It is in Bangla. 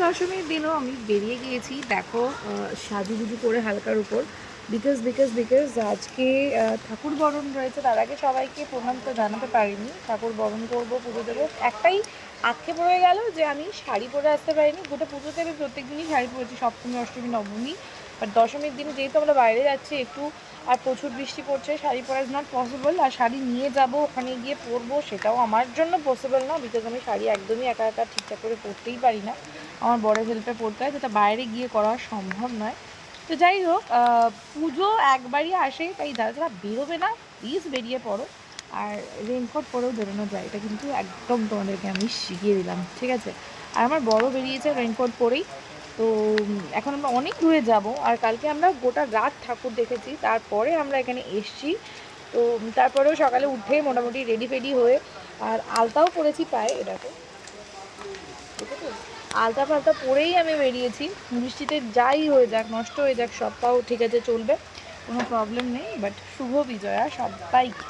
দশমীর দিনও আমি বেরিয়ে গিয়েছি দেখো সাজুগুজু করে হালকার উপর বিকজ আজকে ঠাকুর বরণ রয়েছে। তার আগে সবাইকে প্রণাম তো জানাতে পারিনি, ঠাকুর বরণ করবো, পুজো দেবো। একটাই আক্ষেপ রয়ে গেল যে আমি শাড়ি পরে আসতে পারিনি। গোটা পুজোতে আমি প্রত্যেক দিনই শাড়ি পরেছি, সপ্তমী অষ্টমী নবমী, বাট দশমীর দিন যেহেতু আমরা বাইরে যাচ্ছি একটু আর প্রচুর বৃষ্টি পড়ছে, শাড়ি পরা ইজ নট পসিবল। আর শাড়ি নিয়ে যাব ওখানে গিয়ে পরবো, সেটাও আমার জন্য পসিবল না, বিকজ আমি শাড়ি একদমই একা একা ঠিকঠাক করে পরতেই পারি না, আমার বড় হেল্পে পড়তে হয়, যেটা বাইরে গিয়ে করা সম্ভব নয়। তো যাই হোক, পুজো একবারই আসে, তাই যারা যারা বেরোবে না প্লিজ বেরিয়ে পড়ো। আর রেনকোট পরেও বেরোনো যায়, এটা কিন্তু একদম তোমাদেরকে আমি শিখিয়ে দিলাম, ঠিক আছে? আর আমার বড় বেরিয়েছে রেনকোট পরেই। তো এখন আমরা অনেক দূরে যাব, আর কালকে আমরা গোটা রাত ঠাকুর দেখেছি, তারপরে আমরা এখানে এসছি। তো তারপরেও সকালে উঠে মোটামুটি রেডি ফেডি হয়ে, আর আলতাও পরেছি পায়ে, এটাকে আলতা ফালতা পরেই আমি বেরিয়েছি। বৃষ্টিতে যাই হয়ে যাক, নষ্ট হয়ে যাক, সব তাও ঠিক আছে, চলবে, কোনো প্রবলেম নেই। বাট শুভ বিজয়া সবাইকে।